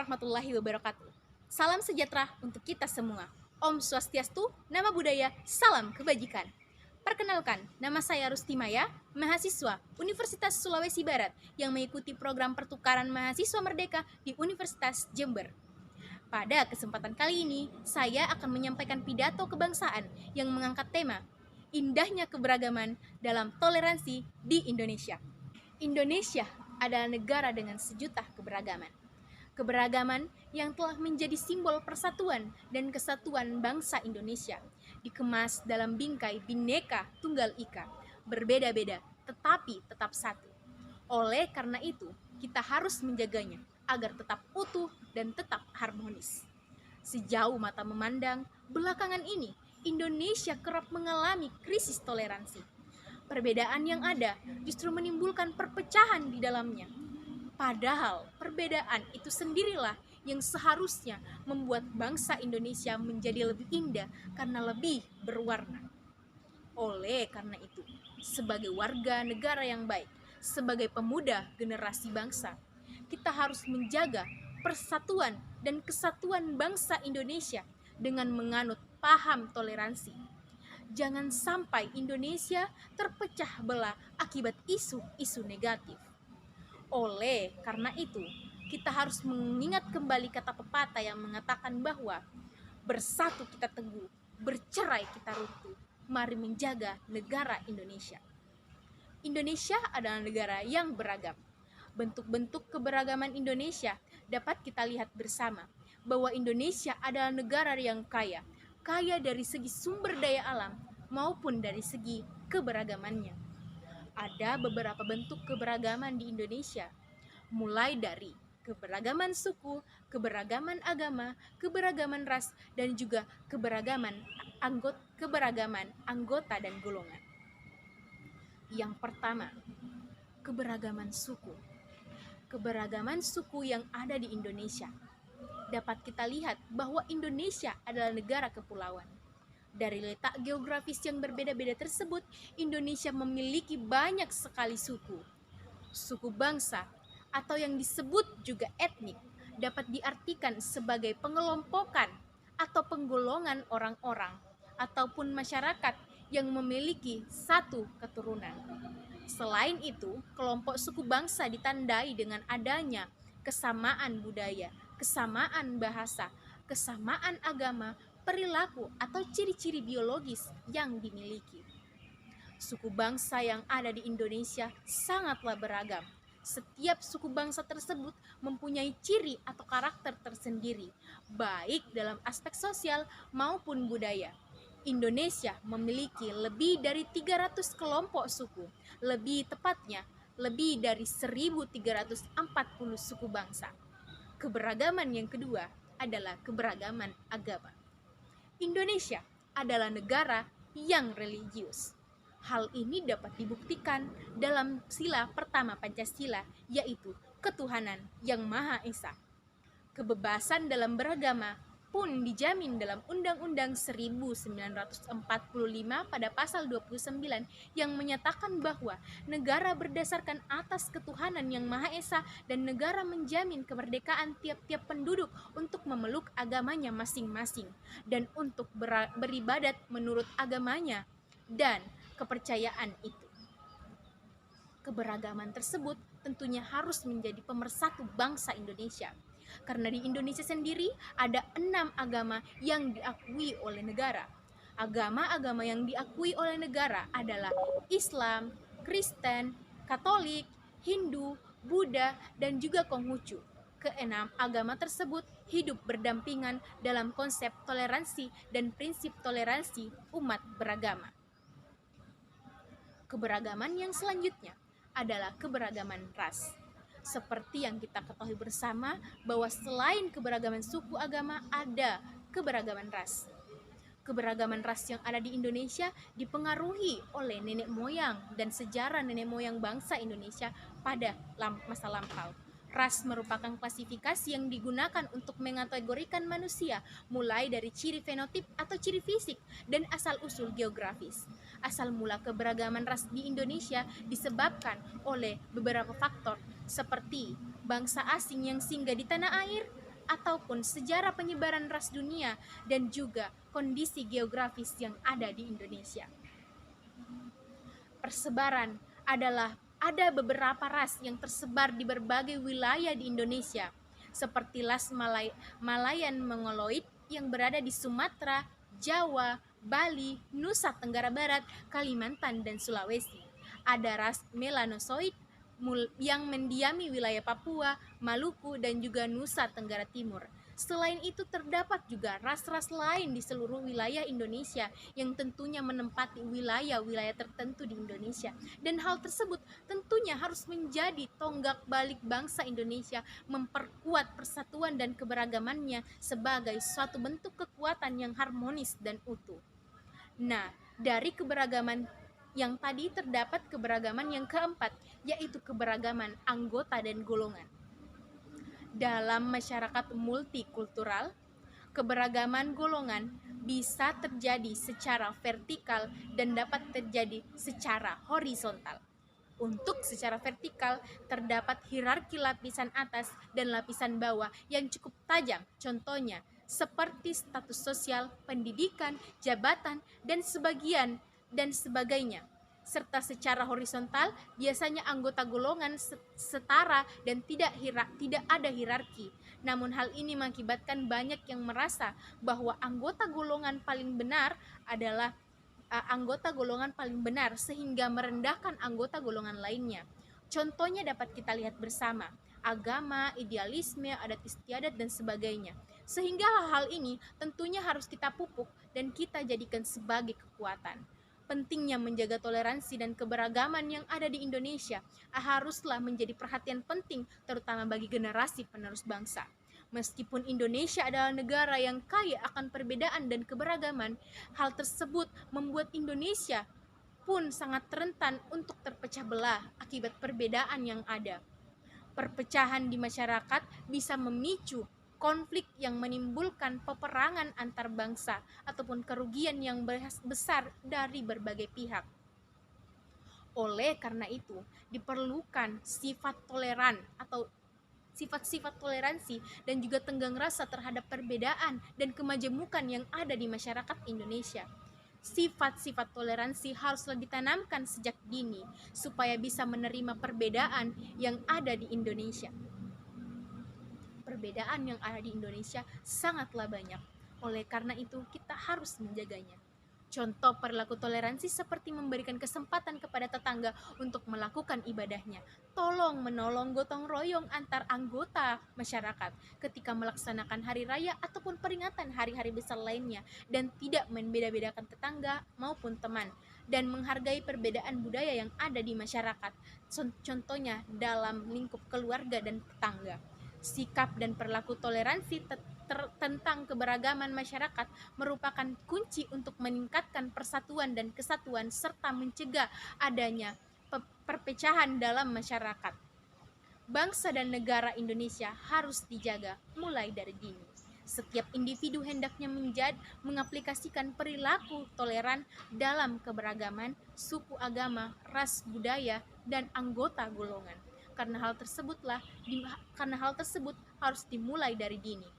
warahmatullahi wabarakatuh. Salam sejahtera untuk kita semua. Om Swastiastu, nama budaya, salam kebajikan. Perkenalkan, nama saya Rusti Maya, mahasiswa Universitas Sulawesi Barat yang mengikuti program pertukaran mahasiswa merdeka di Universitas Jember. Pada kesempatan kali ini, saya akan menyampaikan pidato kebangsaan yang mengangkat tema Indahnya Keberagaman dalam Toleransi di Indonesia. Indonesia adalah negara dengan sejuta keberagaman. Keberagaman yang telah menjadi simbol persatuan dan kesatuan bangsa Indonesia, dikemas dalam bingkai Bhinneka Tunggal Ika, berbeda-beda tetapi tetap satu. Oleh karena itu, kita harus menjaganya agar tetap utuh dan tetap harmonis. Sejauh mata memandang, belakangan ini Indonesia kerap mengalami krisis toleransi. Perbedaan yang ada justru menimbulkan perpecahan di dalamnya. Padahal perbedaan itu sendirilah yang seharusnya membuat bangsa Indonesia menjadi lebih indah karena lebih berwarna. Oleh karena itu, sebagai warga negara yang baik, sebagai pemuda generasi bangsa, kita harus menjaga persatuan dan kesatuan bangsa Indonesia dengan menganut paham toleransi. Jangan sampai Indonesia terpecah belah akibat isu-isu negatif. Oleh karena itu, kita harus mengingat kembali kata pepatah yang mengatakan bahwa bersatu kita teguh, bercerai kita runtuh. Mari menjaga negara Indonesia. Indonesia adalah negara yang beragam. Bentuk-bentuk keberagaman Indonesia dapat kita lihat bersama bahwa Indonesia adalah negara yang kaya dari segi sumber daya alam maupun dari segi keberagamannya. Ada beberapa bentuk keberagaman di Indonesia, mulai dari keberagaman suku, keberagaman agama, keberagaman ras, dan juga keberagaman anggota dan golongan. Yang pertama, keberagaman suku. Keberagaman suku yang ada di Indonesia. Dapat kita lihat bahwa Indonesia adalah negara kepulauan. Dari letak geografis yang berbeda-beda tersebut, Indonesia memiliki banyak sekali suku. Suku bangsa atau yang disebut juga etnik dapat diartikan sebagai pengelompokan atau penggolongan orang-orang ataupun masyarakat yang memiliki satu keturunan. Selain itu, kelompok suku bangsa ditandai dengan adanya kesamaan budaya, kesamaan bahasa, kesamaan agama, perilaku atau ciri-ciri biologis yang dimiliki. Suku bangsa yang ada di Indonesia sangatlah beragam. Setiap suku bangsa tersebut mempunyai ciri atau karakter tersendiri, baik dalam aspek sosial maupun budaya. Indonesia memiliki lebih dari 300 kelompok suku, lebih tepatnya lebih dari 1.340 suku bangsa. Keberagaman yang kedua adalah keberagaman agama. Indonesia adalah negara yang religius. Hal ini dapat dibuktikan dalam sila pertama Pancasila, yaitu ketuhanan yang Maha Esa. Kebebasan dalam beragama pun dijamin dalam Undang-Undang 1945 pada pasal 29 yang menyatakan bahwa negara berdasarkan atas ketuhanan yang Maha Esa dan negara menjamin kemerdekaan tiap-tiap penduduk untuk memeluk agamanya masing-masing dan untuk beribadat menurut agamanya dan kepercayaan itu. Keberagaman tersebut tentunya harus menjadi pemersatu bangsa Indonesia. Karena di Indonesia sendiri ada 6 agama yang diakui oleh negara. Agama-agama yang diakui oleh negara adalah Islam, Kristen, Katolik, Hindu, Buddha, dan juga Konghucu. Keenam agama tersebut hidup berdampingan dalam konsep toleransi dan prinsip toleransi umat beragama. Keberagaman yang selanjutnya adalah keberagaman ras. Seperti yang kita ketahui bersama bahwa selain keberagaman suku agama ada keberagaman ras. Keberagaman ras yang ada di Indonesia dipengaruhi oleh nenek moyang dan sejarah nenek moyang bangsa Indonesia pada masa lampau. Ras merupakan klasifikasi yang digunakan untuk mengategorikan manusia, mulai dari ciri fenotip atau ciri fisik dan asal-usul geografis. Asal mula keberagaman ras di Indonesia disebabkan oleh beberapa faktor, seperti bangsa asing yang singgah di tanah air, ataupun sejarah penyebaran ras dunia dan juga kondisi geografis yang ada di Indonesia. Persebaran adalah ada beberapa ras yang tersebar di berbagai wilayah di Indonesia, seperti Malayan Mongoloid yang berada di Sumatera, Jawa, Bali, Nusa Tenggara Barat, Kalimantan, dan Sulawesi. Ada ras Melanosoid yang mendiami wilayah Papua, Maluku, dan juga Nusa Tenggara Timur. Selain itu terdapat juga ras-ras lain di seluruh wilayah Indonesia yang tentunya menempati wilayah-wilayah tertentu di Indonesia. Dan hal tersebut tentunya harus menjadi tonggak balik bangsa Indonesia memperkuat persatuan dan keberagamannya sebagai suatu bentuk kekuatan yang harmonis dan utuh. Nah, dari keberagaman yang tadi terdapat keberagaman yang keempat, yaitu keberagaman anggota dan golongan. Dalam masyarakat multikultural, keberagaman golongan bisa terjadi secara vertikal dan dapat terjadi secara horizontal. Untuk secara vertikal, terdapat hierarki lapisan atas dan lapisan bawah yang cukup tajam. Contohnya, seperti status sosial, pendidikan, jabatan, dan sebagainya. Serta secara horizontal, biasanya anggota golongan setara dan tidak ada hierarki. Namun hal ini mengakibatkan banyak yang merasa bahwa anggota golongan paling benar adalah anggota golongan paling benar sehingga merendahkan anggota golongan lainnya. Contohnya dapat kita lihat bersama, agama, idealisme, adat istiadat, dan sebagainya. Sehingga hal-hal ini tentunya harus kita pupuk dan kita jadikan sebagai kekuatan. Pentingnya menjaga toleransi dan keberagaman yang ada di Indonesia haruslah menjadi perhatian penting terutama bagi generasi penerus bangsa. Meskipun Indonesia adalah negara yang kaya akan perbedaan dan keberagaman, hal tersebut membuat Indonesia pun sangat rentan untuk terpecah belah akibat perbedaan yang ada. Perpecahan di masyarakat bisa memicu konflik yang menimbulkan peperangan antar bangsa ataupun kerugian yang besar dari berbagai pihak. Oleh karena itu, diperlukan sifat toleran atau sifat-sifat toleransi dan juga tenggang rasa terhadap perbedaan dan kemajemukan yang ada di masyarakat Indonesia. Sifat-sifat toleransi haruslah ditanamkan sejak dini supaya bisa menerima perbedaan yang ada di Indonesia. Perbedaan yang ada di Indonesia sangatlah banyak. Oleh karena itu, kita harus menjaganya. Contoh perilaku toleransi seperti memberikan kesempatan kepada tetangga untuk melakukan ibadahnya. Tolong menolong gotong royong antar anggota masyarakat ketika melaksanakan hari raya ataupun peringatan hari-hari besar lainnya, dan tidak membeda-bedakan tetangga maupun teman, dan menghargai perbedaan budaya yang ada di masyarakat. Contohnya dalam lingkup keluarga dan tetangga. Sikap dan perilaku toleransi tentang keberagaman masyarakat merupakan kunci untuk meningkatkan persatuan dan kesatuan serta mencegah adanya perpecahan dalam masyarakat. Bangsa dan negara Indonesia harus dijaga mulai dari dini. Setiap individu hendaknya mengaplikasikan perilaku toleran dalam keberagaman, suku, agama, ras, budaya, dan anggota golongan. Karena hal tersebut harus dimulai dari dini.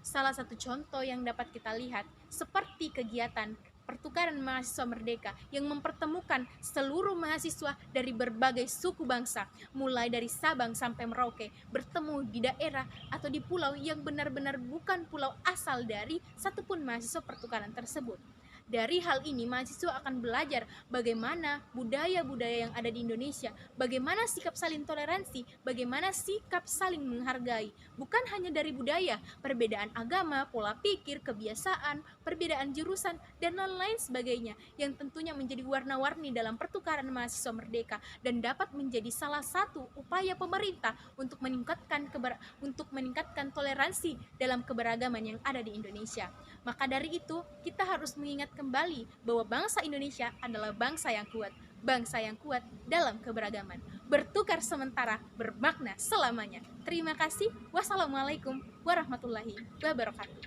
Salah satu contoh yang dapat kita lihat seperti kegiatan pertukaran mahasiswa merdeka yang mempertemukan seluruh mahasiswa dari berbagai suku bangsa, mulai dari Sabang sampai Merauke, bertemu di daerah atau di pulau yang benar-benar bukan pulau asal dari satupun mahasiswa pertukaran tersebut. Dari hal ini, mahasiswa akan belajar bagaimana budaya-budaya yang ada di Indonesia, bagaimana sikap saling toleransi, bagaimana sikap saling menghargai. Bukan hanya dari budaya, perbedaan agama, pola pikir, kebiasaan, perbedaan jurusan, dan lain-lain sebagainya, yang tentunya menjadi warna-warni dalam pertukaran mahasiswa merdeka, dan dapat menjadi salah satu upaya pemerintah untuk meningkatkan toleransi dalam keberagaman yang ada di Indonesia. Maka dari itu, kita harus mengingat kembali bahwa bangsa Indonesia adalah bangsa yang kuat dalam keberagaman. Bertukar sementara bermakna selamanya. Terima kasih. Wassalamualaikum warahmatullahi wabarakatuh.